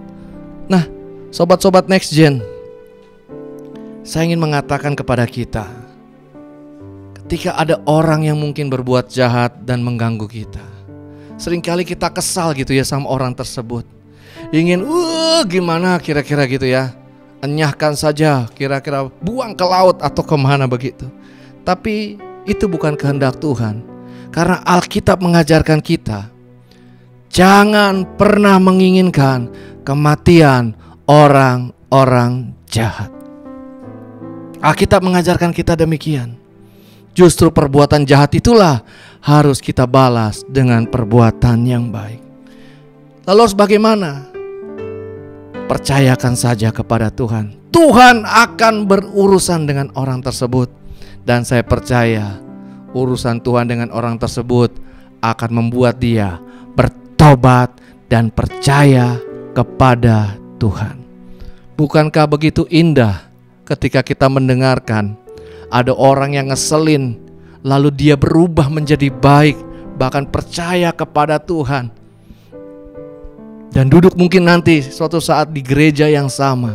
G: Nah, sobat-sobat Next Gen, saya ingin mengatakan kepada kita, ketika ada orang yang mungkin berbuat jahat dan mengganggu kita, seringkali kita kesal gitu ya sama orang tersebut. Ingin gimana kira-kira gitu ya, enyahkan saja, kira-kira buang ke laut atau kemana begitu. Tapi itu bukan kehendak Tuhan. Karena Alkitab mengajarkan kita, jangan pernah menginginkan kematian orang-orang jahat. Alkitab mengajarkan kita demikian. Justru perbuatan jahat itulah harus kita balas dengan perbuatan yang baik. Lalu harus bagaimana? Percayakan saja kepada Tuhan. Tuhan akan berurusan dengan orang tersebut. Dan saya percaya urusan Tuhan dengan orang tersebut akan membuat dia bertobat dan percaya kepada Tuhan. Bukankah begitu indah ketika kita mendengarkan ada orang yang ngeselin, lalu dia berubah menjadi baik, bahkan percaya kepada Tuhan, dan duduk mungkin nanti suatu saat di gereja yang sama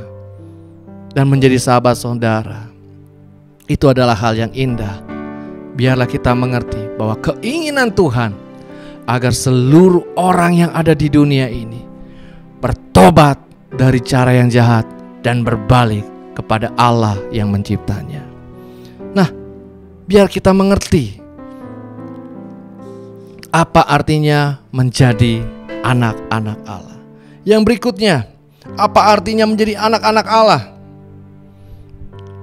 G: dan menjadi sahabat saudara. Itu adalah hal yang indah. Biarlah kita mengerti bahwa keinginan Tuhan agar seluruh orang yang ada di dunia ini bertobat dari cara yang jahat dan berbalik kepada Allah yang menciptanya. Nah, biar kita mengerti apa artinya menjadi anak-anak Allah. Yang berikutnya, apa artinya menjadi anak-anak Allah?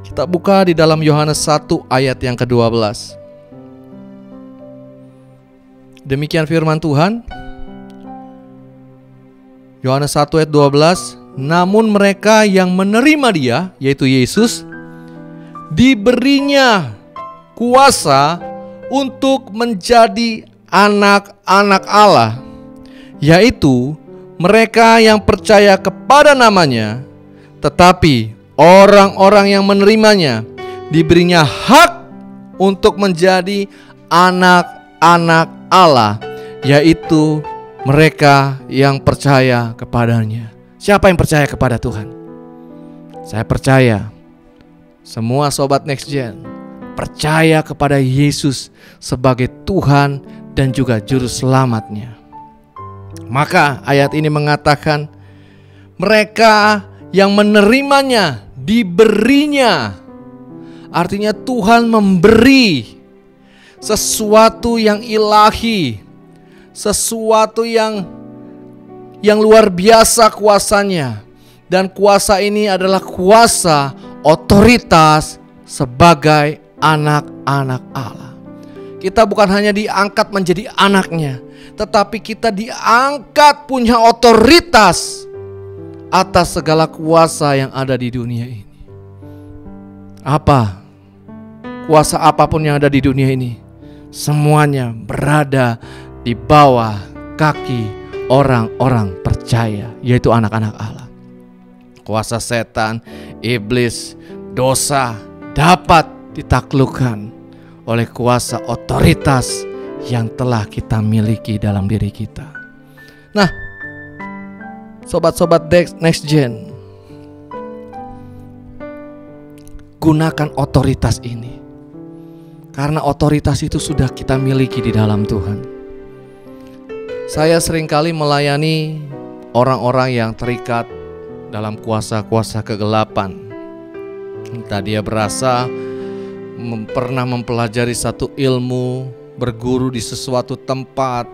G: Kita buka di dalam Yohanes 1 ayat yang ke-12. Demikian firman Tuhan. Yohanes 1 ayat 12. Namun mereka yang menerima dia, yaitu Yesus, diberinya kuasa untuk menjadi anak-anak Allah, yaitu mereka yang percaya kepada namanya. Tetapi orang-orang yang menerimanya diberinya hak untuk menjadi anak-anak Allah, yaitu mereka yang percaya kepadanya. Siapa yang percaya kepada Tuhan? Saya percaya semua sobat Next Gen percaya kepada Yesus sebagai Tuhan dan juga Juru Selamatnya. Maka ayat ini mengatakan mereka yang menerimanya diberinya. Artinya Tuhan memberi sesuatu yang ilahi, sesuatu yang yang luar biasa kuasanya. Dan kuasa ini adalah kuasa otoritas sebagai anak-anak Allah. Kita bukan hanya diangkat menjadi anaknya, tetapi kita diangkat punya otoritas atas segala kuasa yang ada di dunia ini. Apa? Kuasa apapun yang ada di dunia ini, semuanya berada di bawah kaki orang-orang percaya, yaitu anak-anak Allah. Kuasa setan, iblis, dosa dapat ditaklukkan oleh kuasa otoritas yang telah kita miliki dalam diri kita. Nah, sobat-sobat Next Gen, gunakan otoritas ini, karena otoritas itu sudah kita miliki di dalam Tuhan. Saya seringkali melayani orang-orang yang terikat dalam kuasa-kuasa kegelapan. Entah dia berasa pernah mempelajari satu ilmu, berguru di sesuatu tempat,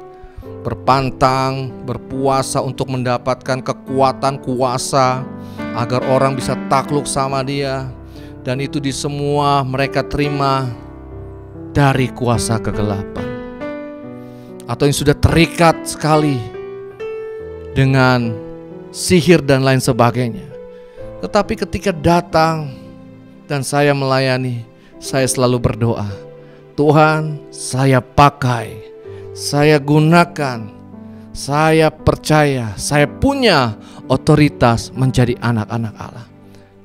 G: berpantang, berpuasa untuk mendapatkan kekuatan kuasa agar orang bisa takluk sama dia. Dan itu di semua mereka terima dari kuasa kegelapan. Atau yang sudah terikat sekali dengan sihir dan lain sebagainya. Tetapi ketika datang dan saya melayani, saya selalu berdoa, Tuhan, saya pakai, saya gunakan, saya percaya, saya punya otoritas menjadi anak-anak Allah.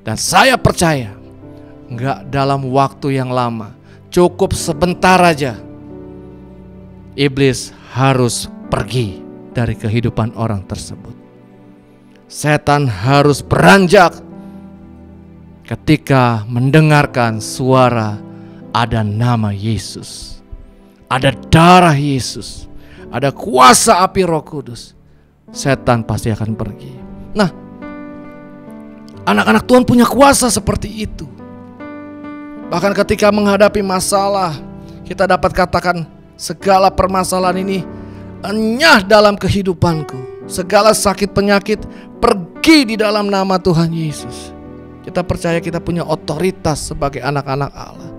G: Dan saya percaya, enggak dalam waktu yang lama, cukup sebentar aja, iblis harus pergi dari kehidupan orang tersebut. Setan harus beranjak ketika mendengarkan suara ada nama Yesus, ada darah Yesus, ada kuasa api Roh Kudus. Setan pasti akan pergi. Nah, anak-anak Tuhan punya kuasa seperti itu. Bahkan ketika menghadapi masalah, kita dapat katakan, segala permasalahan ini enyah dalam kehidupanku. Segala sakit penyakit pergi di dalam nama Tuhan Yesus. Kita percaya kita punya otoritas sebagai anak-anak Allah.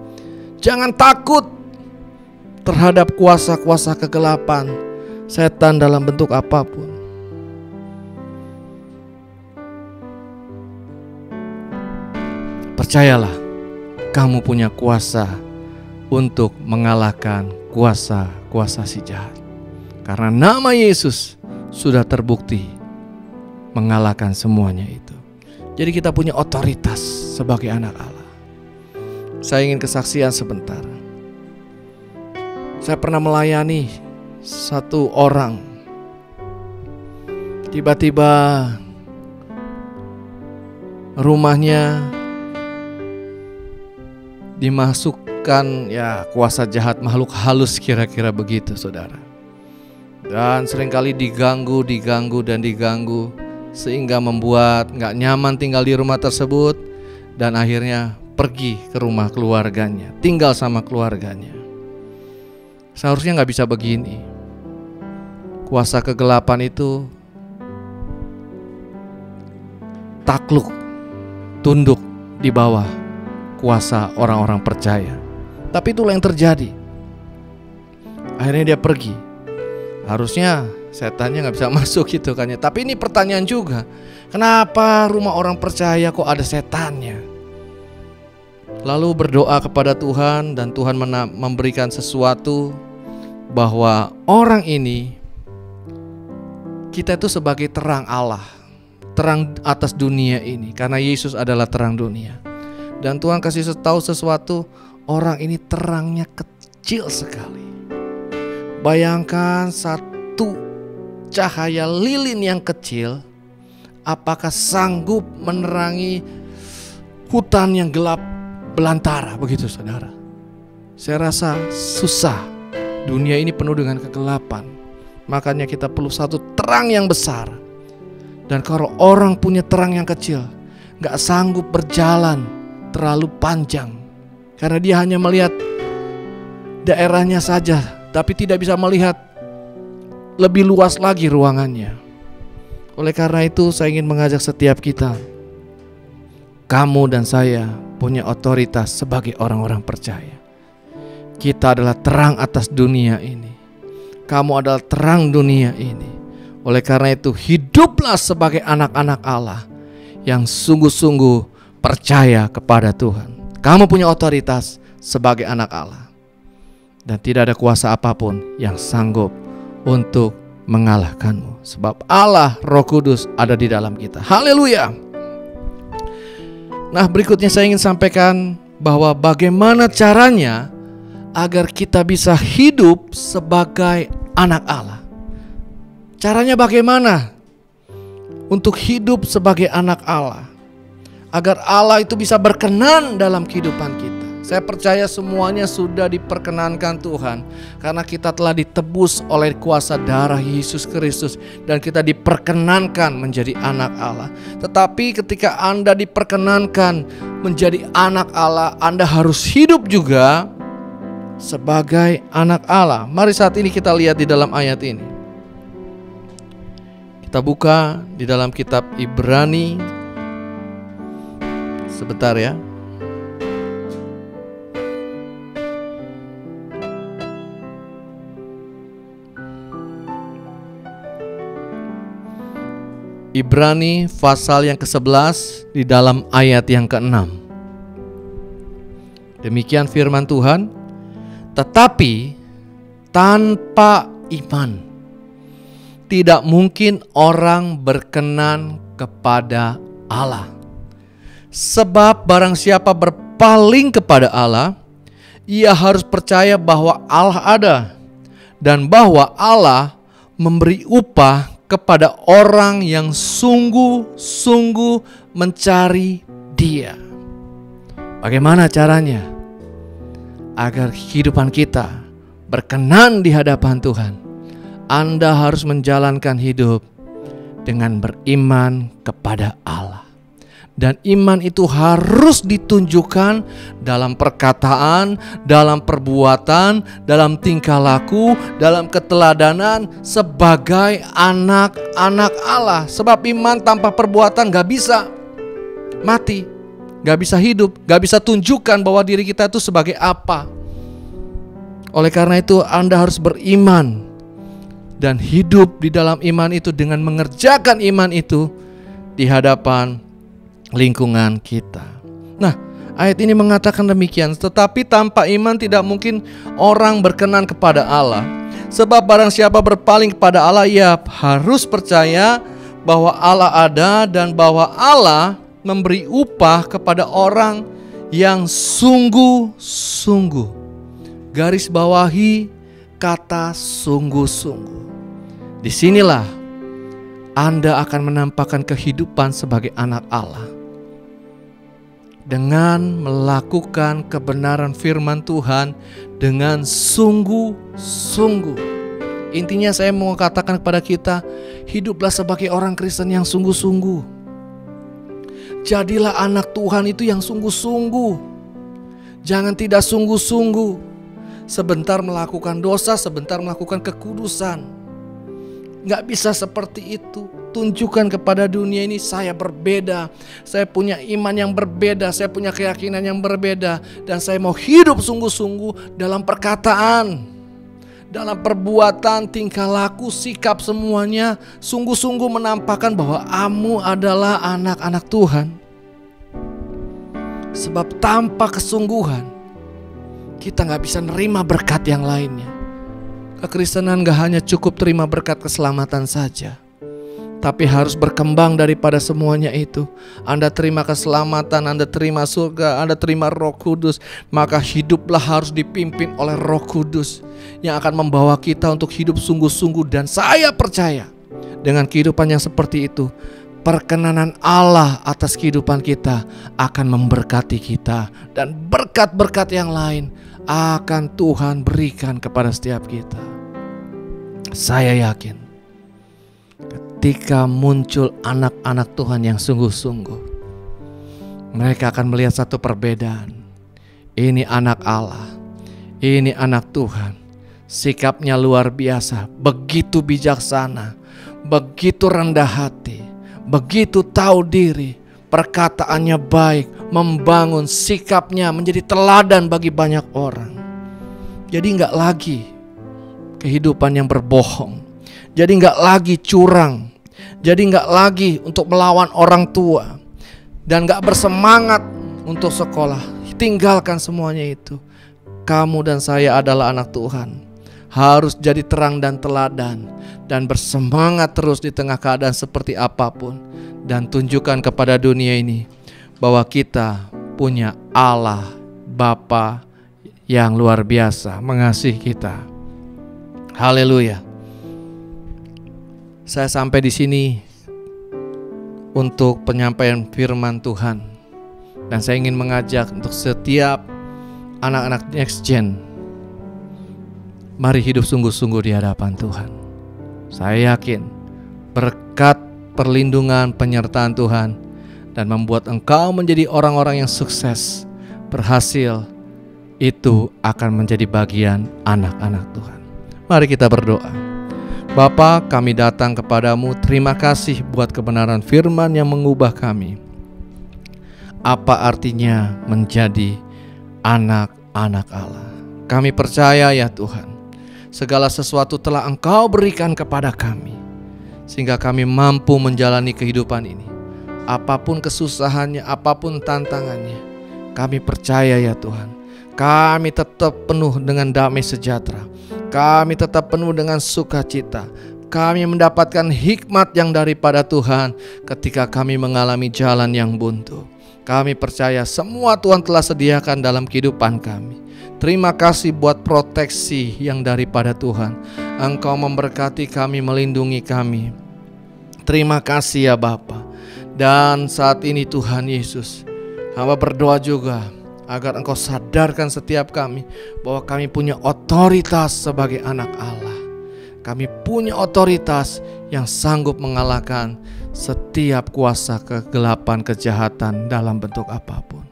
G: Jangan takut terhadap kuasa-kuasa kegelapan, setan dalam bentuk apapun. Percayalah, kamu punya kuasa untuk mengalahkan kuasa-kuasa si jahat. Karena nama Yesus sudah terbukti mengalahkan semuanya itu. Jadi kita punya otoritas sebagai anak Allah. Saya ingin kesaksian sebentar. Saya pernah melayani satu orang. Tiba-tiba rumahnya dimasukkan ya kuasa jahat, makhluk halus kira-kira begitu, saudara. Dan seringkali diganggu sehingga membuat gak nyaman tinggal di rumah tersebut. Dan akhirnya pergi ke rumah keluarganya, tinggal sama keluarganya. Seharusnya gak bisa begini. Kuasa kegelapan itu takluk, tunduk di bawah kuasa orang-orang percaya. Tapi itulah yang terjadi. Akhirnya dia pergi. Harusnya setannya gak bisa masuk gitu kan ya. Tapi ini pertanyaan juga, kenapa rumah orang percaya kok ada setannya? Lalu berdoa kepada Tuhan, dan Tuhan memberikan sesuatu, bahwa orang ini, kita itu sebagai terang Allah, terang atas dunia ini, karena Yesus adalah terang dunia. Dan Tuhan kasih tahu sesuatu, orang ini terangnya kecil sekali. Bayangkan satu cahaya lilin yang kecil, apakah sanggup menerangi hutan yang gelap belantara, begitu saudara? Saya rasa susah. Dunia ini penuh dengan kegelapan. Makanya kita perlu satu terang yang besar. Dan kalau orang punya terang yang kecil, gak sanggup berjalan terlalu panjang, karena dia hanya melihat daerahnya saja, tapi tidak bisa melihat lebih luas lagi ruangannya. Oleh karena itu saya ingin mengajak setiap kita, kamu dan saya punya otoritas sebagai orang-orang percaya. Kita adalah terang atas dunia ini. Kamu adalah terang dunia ini. Oleh karena itu hiduplah sebagai anak-anak Allah yang sungguh-sungguh percaya kepada Tuhan. Kamu punya otoritas sebagai anak Allah. Dan tidak ada kuasa apapun yang sanggup untuk mengalahkanmu. Sebab Allah Roh Kudus ada di dalam kita. Haleluya. Nah, berikutnya saya ingin sampaikan bahwa bagaimana caranya agar kita bisa hidup sebagai anak Allah. Caranya bagaimana untuk hidup sebagai anak Allah, agar Allah itu bisa berkenan dalam kehidupan kita. Saya percaya semuanya sudah diperkenankan Tuhan, karena kita telah ditebus oleh kuasa darah Yesus Kristus dan kita diperkenankan menjadi anak Allah. Tetapi ketika Anda diperkenankan menjadi anak Allah, Anda harus hidup juga sebagai anak Allah. Mari saat ini kita lihat di dalam ayat ini. Kita buka di dalam kitab Ibrani. Sebentar ya. Ibrani pasal yang ke-11 di dalam ayat yang ke-6. Demikian firman Tuhan. Tetapi tanpa iman tidak mungkin orang berkenan kepada Allah. Sebab barang siapa berpaling kepada Allah, ia harus percaya bahwa Allah ada dan bahwa Allah memberi upah kepada orang yang sungguh-sungguh mencari Dia. Bagaimana caranya agar kehidupan kita berkenan di hadapan Tuhan? Anda harus menjalankan hidup dengan beriman kepada Allah. Dan iman itu harus ditunjukkan dalam perkataan, dalam perbuatan, dalam tingkah laku, dalam keteladanan sebagai anak-anak Allah. Sebab iman tanpa perbuatan gak bisa mati, gak bisa hidup, gak bisa tunjukkan bahwa diri kita itu sebagai apa. Oleh karena itu Anda harus beriman dan hidup di dalam iman itu dengan mengerjakan iman itu di hadapan lingkungan kita. Nah, ayat ini mengatakan demikian. Tetapi tanpa iman tidak mungkin orang berkenan kepada Allah. Sebab barang siapa berpaling kepada Allah, ia harus percaya bahwa Allah ada dan bahwa Allah memberi upah kepada orang yang sungguh-sungguh. Garis bawahi kata sungguh-sungguh. Disinilah Anda akan menampakkan kehidupan sebagai anak Allah dengan melakukan kebenaran firman Tuhan dengan sungguh-sungguh. Intinya saya mau katakan kepada kita, hiduplah sebagai orang Kristen yang sungguh-sungguh. Jadilah anak Tuhan itu yang sungguh-sungguh. Jangan tidak sungguh-sungguh. Sebentar melakukan dosa, sebentar melakukan kekudusan. Gak bisa seperti itu. Tunjukkan kepada dunia ini saya berbeda. Saya punya iman yang berbeda. Saya punya keyakinan yang berbeda. Dan saya mau hidup sungguh-sungguh dalam perkataan, dalam perbuatan, tingkah laku, sikap, semuanya sungguh-sungguh menampakkan bahwa kamu adalah anak-anak Tuhan. Sebab tanpa kesungguhan kita gak bisa nerima berkat yang lainnya. Kekristenan gak hanya cukup terima berkat keselamatan saja, tapi harus berkembang daripada semuanya itu. Anda terima keselamatan, Anda terima surga, Anda terima Roh Kudus, maka hiduplah harus dipimpin oleh Roh Kudus yang akan membawa kita untuk hidup sungguh-sungguh. Dan saya percaya dengan kehidupan yang seperti itu, perkenanan Allah atas kehidupan kita akan memberkati kita, dan berkat-berkat yang lain akan Tuhan berikan kepada setiap kita. Saya yakin ketika muncul anak-anak Tuhan yang sungguh-sungguh, mereka akan melihat satu perbedaan. Ini anak Allah, ini anak Tuhan. Sikapnya luar biasa, begitu bijaksana, begitu rendah hati, begitu tahu diri, perkataannya baik, membangun, sikapnya menjadi teladan bagi banyak orang. Jadi gak lagi kehidupan yang berbohong, jadi gak lagi curang, jadi gak lagi untuk melawan orang tua, dan gak bersemangat untuk sekolah. Tinggalkan semuanya itu. Kamu dan saya adalah anak Tuhan, harus jadi terang dan teladan, dan bersemangat terus di tengah keadaan seperti apapun. Dan tunjukkan kepada dunia ini bahwa kita punya Allah Bapa yang luar biasa mengasihi kita. Haleluya. Saya sampai di sini untuk penyampaian firman Tuhan, dan saya ingin mengajak untuk setiap anak-anak Next Gen, mari hidup sungguh-sungguh di hadapan Tuhan. Saya yakin berkat perlindungan penyertaan Tuhan dan membuat engkau menjadi orang-orang yang sukses, berhasil, itu akan menjadi bagian anak-anak Tuhan. Mari kita berdoa. Bapa, kami datang kepadamu, terima kasih buat kebenaran firman yang mengubah kami. Apa artinya menjadi anak-anak Allah? Kami percaya ya Tuhan, segala sesuatu telah Engkau berikan kepada kami, sehingga kami mampu menjalani kehidupan ini. Apapun kesusahannya, apapun tantangannya, kami percaya ya Tuhan, kami tetap penuh dengan damai sejahtera, kami tetap penuh dengan sukacita. Kami mendapatkan hikmat yang daripada Tuhan ketika kami mengalami jalan yang buntu. Kami percaya semua Tuhan telah sediakan dalam kehidupan kami. Terima kasih buat proteksi yang daripada Tuhan. Engkau memberkati kami, melindungi kami. Terima kasih ya Bapa. Dan saat ini Tuhan Yesus, hamba berdoa juga agar Engkau sadarkan setiap kami bahwa kami punya otoritas sebagai anak Allah. Kami punya otoritas yang sanggup mengalahkan setiap kuasa kegelapan, kejahatan dalam bentuk apapun.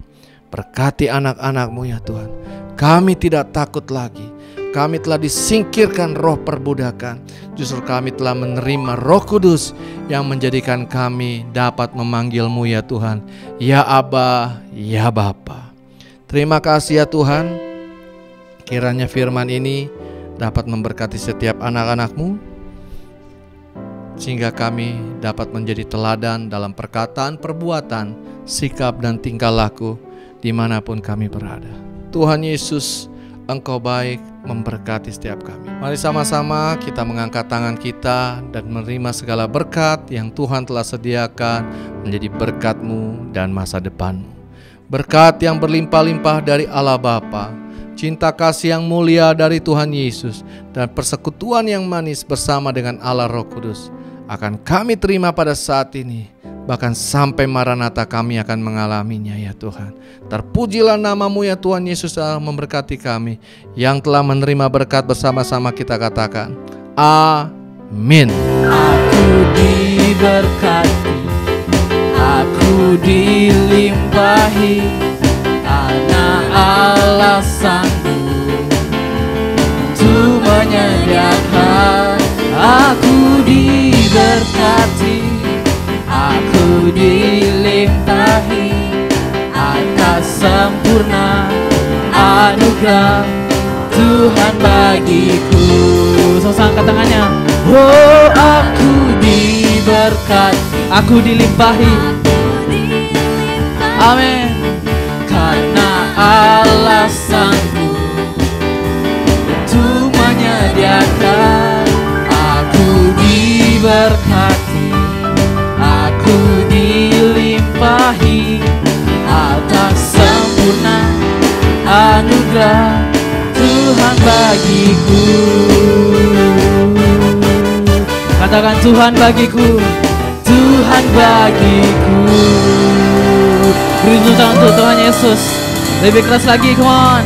G: Berkati anak-anak-Mu ya Tuhan. Kami tidak takut lagi. Kami telah disingkirkan roh perbudakan. Justru kami telah menerima Roh Kudus yang menjadikan kami dapat memanggil-Mu ya Tuhan, ya Aba, ya Bapa. Terima kasih ya Tuhan. Kiranya firman ini dapat memberkati setiap anak-anak-Mu, sehingga kami dapat menjadi teladan dalam perkataan, perbuatan, sikap dan tingkah laku dimanapun kami berada. Tuhan Yesus, Engkau baik, memberkati setiap kami. Mari sama-sama kita mengangkat tangan kita dan menerima segala berkat yang Tuhan telah sediakan menjadi berkat-Mu dan masa depan-Mu. Berkat yang berlimpah-limpah dari Allah Bapa, cinta kasih yang mulia dari Tuhan Yesus, dan persekutuan yang manis bersama dengan Allah Roh Kudus akan kami terima pada saat ini, bahkan sampai Maranatha kami akan mengalaminya ya Tuhan. Terpujilah nama-Mu ya Tuhan Yesus, memberkati kami. Yang telah menerima berkat bersama-sama kita katakan amin.
B: Aku diberkati, aku dilimpahi, karena Allah sanggup untuk menyediakan. Aku diberkati, aku dilimpahi atas sempurna anugerah Tuhan bagiku. Sama angkat tangannya. Oh, aku diberkati, aku dilimpahi. Amin. Karena Allah sanggup untuk menyediakan. Aku diberkati, aku dilimpahi atas sempurna anugerah Tuhan bagiku. Katakan Tuhan bagiku, Tuhan bagiku. Beri tepuk tangan untuk Tuhan Yesus. Lebih keras lagi, come on.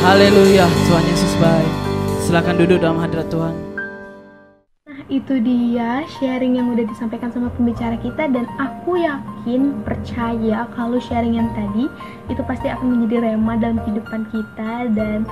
B: Haleluya, Tuhan Yesus baik. Silakan duduk dalam hadirat Tuhan.
A: Itu dia sharing yang udah disampaikan sama pembicara kita, dan aku yakin, percaya kalau sharing yang tadi itu pasti akan menjadi rema dalam kehidupan kita, dan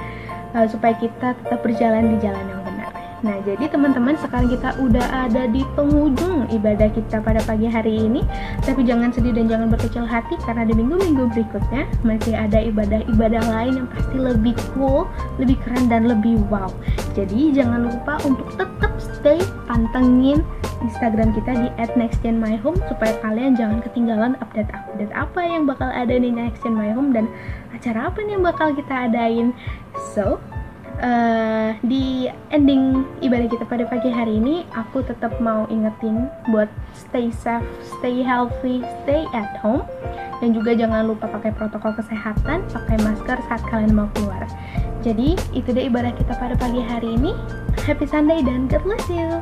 A: supaya kita tetap berjalan di jalan yang benar. Nah, jadi teman-teman, sekarang kita udah ada di penghujung ibadah kita pada pagi hari ini. Tapi jangan sedih dan jangan berkecil hati, karena di minggu-minggu berikutnya masih ada ibadah-ibadah lain yang pasti lebih cool, lebih keren, dan lebih wow. Jadi jangan lupa untuk tetap stay pantengin Instagram kita di @nextgenmyhome supaya kalian jangan ketinggalan update-update apa yang bakal ada di nextgenmyhome dan acara apa nih yang bakal kita adain. So, di ending ibadah kita pada pagi hari ini, aku tetap mau ingetin buat stay safe, stay healthy, stay at home, dan juga jangan lupa pakai protokol kesehatan, pakai masker saat kalian mau keluar. Jadi itu deh ibadah kita pada pagi hari ini. Happy Sunday dan God bless you.